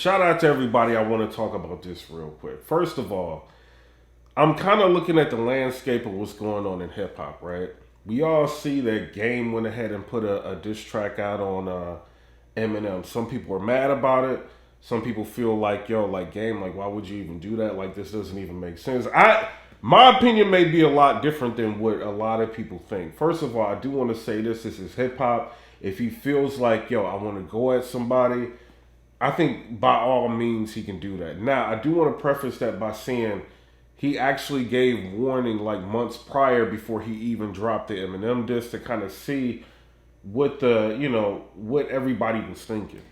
Shout out to everybody. I want to talk about this real quick. First of all, I'm kind of looking at the landscape of what's going on in hip hop, right? We all see that Game went ahead and put a diss track out on Eminem. Some people are mad about it. Some people feel like, yo, like Game, like why would you even do that? Like this doesn't even make sense. My opinion may be a lot different than what a lot of people think. First of all, I do want to say this. This is hip hop. If he feels like, yo, I want to go at somebody, I think by all means he can do that. Now, I do want to preface that by saying he actually gave warning like months prior before he even dropped the Eminem disc to kind of see what what everybody was thinking.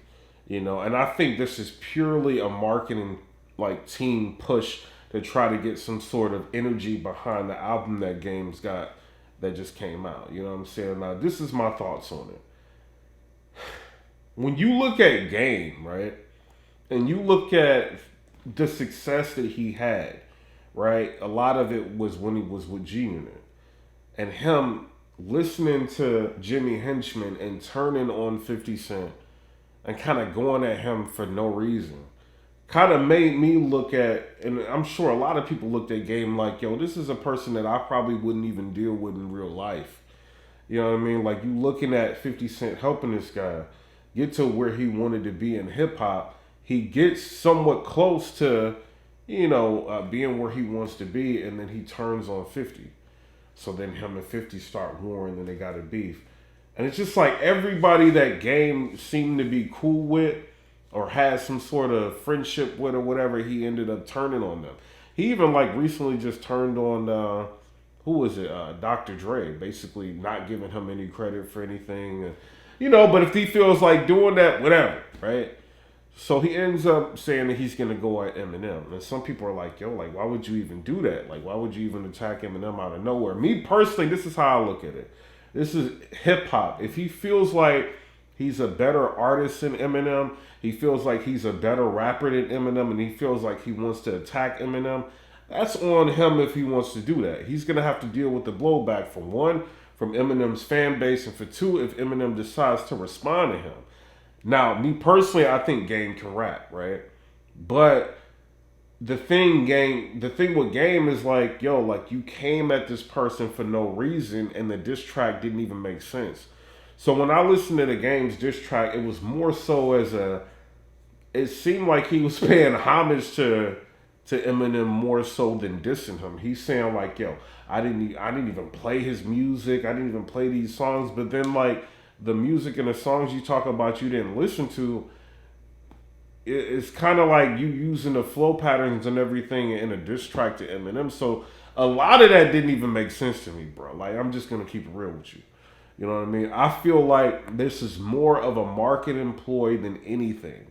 And I think this is purely a marketing like team push to try to get some sort of energy behind the album that Game's got that just came out. You know what I'm saying? Now, this is my thoughts on it. When you look at Game, right, and you look at the success that he had, right, a lot of it was when he was with G Unit. And him listening to Jimmy Henchman and turning on 50 Cent and kind of going at him for no reason kind of made me look at, and I'm sure a lot of people looked at Game like, yo, this is a person that I probably wouldn't even deal with in real life. You know what I mean? Like you looking at 50 Cent helping this guy get to where he wanted to be in hip hop. He gets somewhat close to, being where he wants to be, and then he turns on 50. So then him and 50 start warring, and they got a beef. And it's just like everybody that Game seemed to be cool with or had some sort of friendship with or whatever, he ended up turning on them. He even like recently just turned on who was it? Dr. Dre, basically not giving him any credit for anything. But if he feels like doing that, whatever, right? So he ends up saying that he's gonna go at Eminem, and some people are like, "Yo, like, why would you even do that? Like, why would you even attack Eminem out of nowhere?" Me personally, this is how I look at it. This is hip hop. If he feels like he's a better artist than Eminem, he feels like he's a better rapper than Eminem, and he feels like he wants to attack Eminem, that's on him if he wants to do that. He's gonna have to deal with the blowback from one, from Eminem's fan base, and for two, if Eminem decides to respond to him. Now, me personally, I think Game can rap, right? But the thing with Game is like, yo, like you came at this person for no reason, and the diss track didn't even make sense. So when I listened to the Game's diss track, it was more so as a. It seemed like he was paying homage to Eminem more so than dissing him. He's saying like, yo, I didn't even play his music. I didn't even play these songs. But then like the music and the songs you talk about you didn't listen to, it's kind of like you using the flow patterns and everything in a diss track to Eminem. So a lot of that didn't even make sense to me, bro. Like I'm just gonna keep it real with you. You know what I mean? I feel like this is more of a market employee than anything.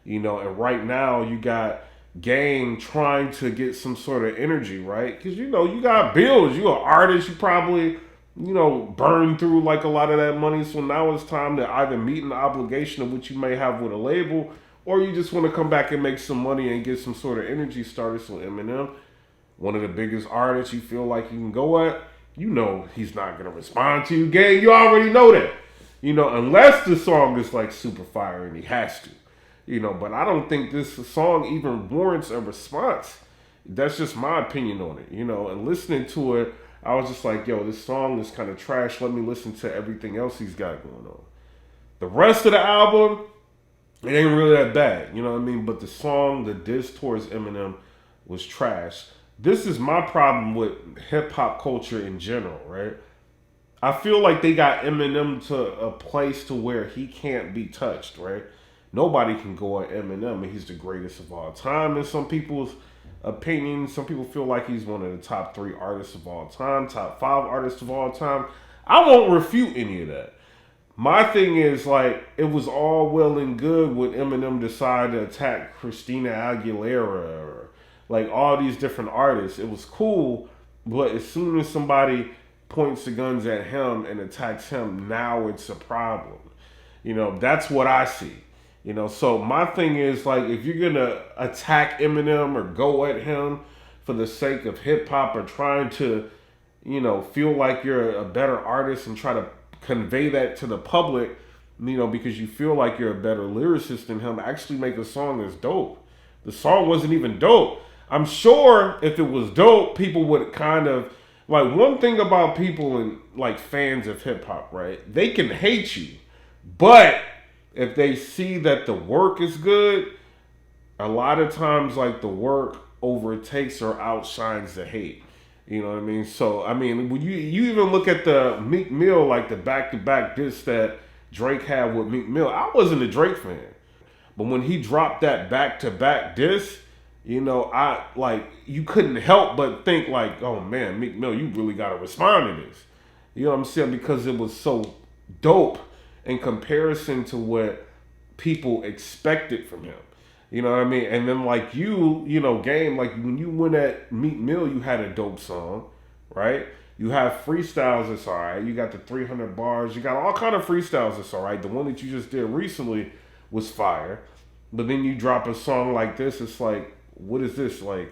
And right now you got Game trying to get some sort of energy, right? Because you got bills. You're an artist. You probably burn through like a lot of that money. So now it's time to either meet an obligation of what you may have with a label, or you just want to come back and make some money and get some sort of energy started. So Eminem, one of the biggest artists you feel like you can go at, he's not gonna respond to you, Game. You already know that. Unless the song is like super fire and he has to. But I don't think this song even warrants a response. That's just my opinion on it. And listening to it, I was just like, yo, this song is kind of trash. Let me listen to everything else he's got going on. The rest of the album, it ain't really that bad. You know what I mean? But the song, the diss towards Eminem was trash. This is my problem with hip hop culture in general, right? I feel like they got Eminem to a place to where he can't be touched, right? Nobody can go at Eminem, and he's the greatest of all time in some people's opinions. Some people feel like he's one of the top 3 artists of all time, top 5 artists of all time. I won't refute any of that. My thing is like it was all well and good when Eminem decided to attack Christina Aguilera or like all these different artists. It was cool, but as soon as somebody points the guns at him and attacks him, now it's a problem. That's what I see. So my thing is like if you're gonna attack Eminem or go at him for the sake of hip hop or trying to, feel like you're a better artist and try to convey that to the public, because you feel like you're a better lyricist than him, actually make a song that's dope. The song wasn't even dope. I'm sure if it was dope, people would kind of like one thing about people and like fans of hip hop, right? They can hate you, but if they see that the work is good, a lot of times like the work overtakes or outshines the hate. You know what I mean? So I mean, when you even look at the Meek Mill, like the back to back diss that Drake had with Meek Mill, I wasn't a Drake fan, but when he dropped that back to back diss, I like you couldn't help but think like, oh man, Meek Mill, you really got to respond to this. You know what I'm saying? Because it was so dope in comparison to what people expected from him. You know what I mean? And then like Game, like when you went at Meek Mill, you had a dope song, right? You have freestyles that's alright. You got the 300 bars. You got all kind of freestyles that's alright. The one that you just did recently was fire. But then you drop a song like this, it's like, what is this? Like,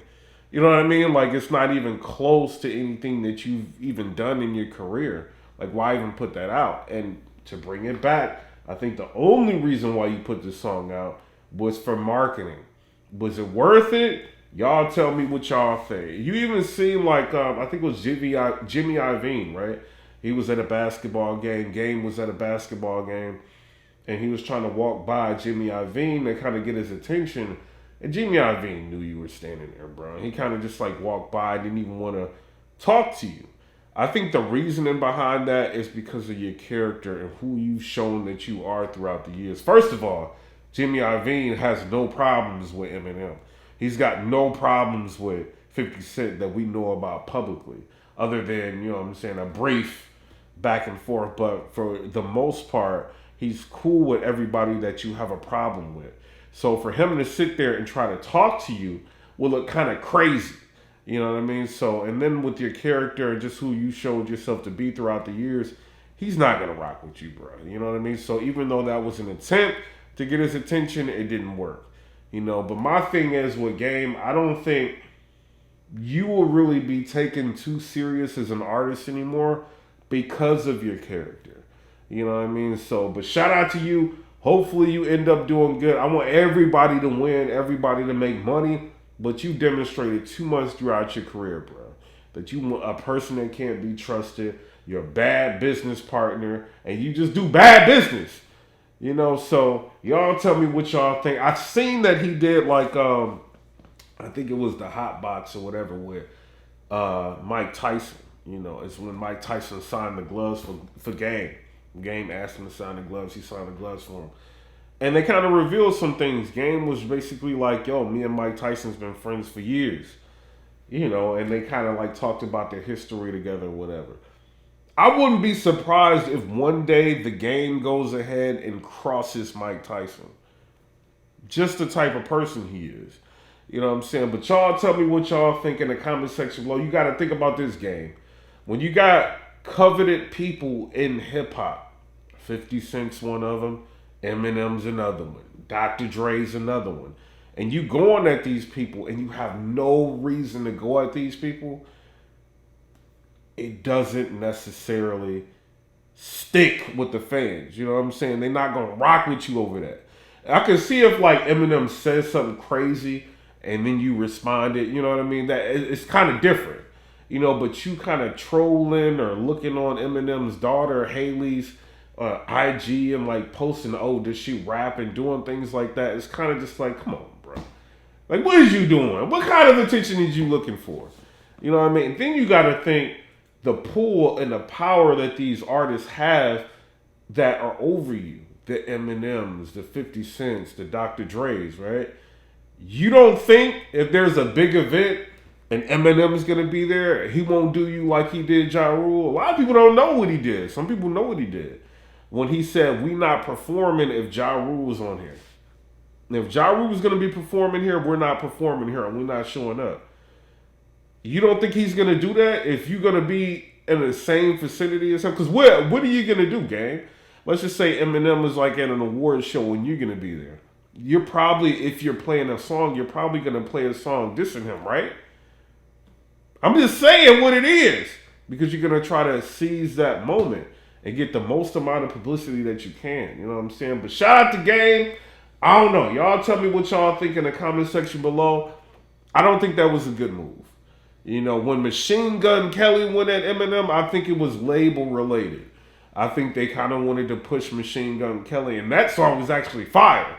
you know what I mean? Like it's not even close to anything that you've even done in your career. Like why even put that out? And to bring it back, I think the only reason why you put this song out was for marketing. Was it worth it? Y'all tell me what y'all think. You even seem like, I think it was Jimmy Iovine, right? He was at a basketball game. Game was at a basketball game. And he was trying to walk by Jimmy Iovine to kind of get his attention. And Jimmy Iovine knew you were standing there, bro. And he kind of just like walked by, didn't even want to talk to you. I think the reasoning behind that is because of your character and who you've shown that you are throughout the years. First of all, Jimmy Iovine has no problems with Eminem. He's got no problems with 50 Cent that we know about publicly, other than, a brief back and forth. But for the most part, he's cool with everybody that you have a problem with. So for him to sit there and try to talk to you will look kind of crazy. You know what I mean? So, and then with your character and just who you showed yourself to be throughout the years, he's not going to rock with you, bro. You know what I mean? So even though that was an attempt to get his attention, it didn't work. But my thing is with Game, I don't think you will really be taken too serious as an artist anymore because of your character. You know what I mean? So, but shout out to you. Hopefully you end up doing good. I want everybody to win, everybody to make money, but you demonstrated too much throughout your career, bro. That you a person that can't be trusted. You're a bad business partner, and you just do bad business. So y'all tell me what y'all think. I seen that he did like I think it was the Hot Box or whatever with Mike Tyson. It's when Mike Tyson signed the gloves for Game. Game asked him to sign the gloves. He signed the gloves for him. And they kind of revealed some things. Game was basically like, yo, me and Mike Tyson's been friends for years. And they kind of like talked about their history together or whatever. I wouldn't be surprised if one day the Game goes ahead and crosses Mike Tyson. Just the type of person he is. You know what I'm saying? But y'all tell me what y'all think in the comment section below. You got to think about this, Game. When you got coveted people in hip-hop, 50 Cent's one of them, Eminem's another one, Dr. Dre's another one, and you going at these people and you have no reason to go at these people, it doesn't necessarily stick with the fans. You know what I'm saying? They're not going to rock with you over that. I can see if like Eminem says something crazy and then you responded, you know what I mean? That it's kind of different, but you kind of trolling or looking on Eminem's daughter, Haley's IG and like posting, oh, does she rap and doing things like that? It's kind of just like, come on, bro. Like, what is you doing? What kind of attention is you looking for? You know what I mean? Then you got to think the pull and the power that these artists have that are over you. The Eminems, the 50 Cents, the Dr. Dre's, right? You don't think if there's a big event and Eminem's going to be there, he won't do you like he did Ja Rule? A lot of people don't know what he did. Some people know what he did. When he said, we not performing if Ja Rule was on here. And if Ja Rule was going to be performing here, we're not performing here and we're not showing up. You don't think he's going to do that if you're going to be in the same vicinity as him? Because what are you going to do, gang? Let's just say Eminem is like at an award show and you're going to be there. You're probably, if you're playing a song, you're probably going to play a song dissing him, right? I'm just saying what it is. Because you're going to try to seize that moment. and get the most amount of publicity that you can. You know what I'm saying? But shout out to Game. I don't know. Y'all tell me what y'all think in the comment section below. I don't think that was a good move. You know, when Machine Gun Kelly went at Eminem, I think it was label related. I think they kind of wanted to push Machine Gun Kelly, and that song was actually fire.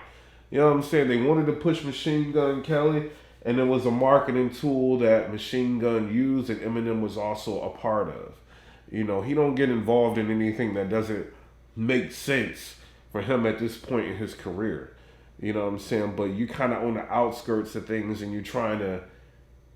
You know what I'm saying? They wanted to push Machine Gun Kelly, and it was a marketing tool that Machine Gun used, and Eminem was also a part of. You know, he don't get involved in anything that doesn't make sense for him at this point in his career. You know what I'm saying? But you kind of on the outskirts of things, and you're trying to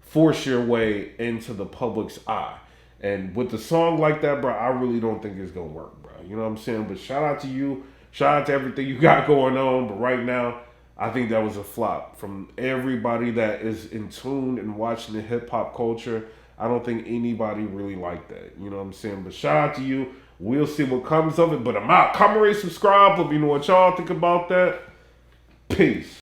force your way into the public's eye. And with a song like that, bro, I really don't think it's gonna work, bro. You know what I'm saying? But shout out to you. Shout out to everything you got going on. But right now, I think that was a flop. From everybody that is in tune and watching the hip hop culture, I don't think anybody really liked that. You know what I'm saying? But shout out to you. We'll see what comes of it. But I'm out. Comment, rate, subscribe. Let me know what y'all think about that. Peace.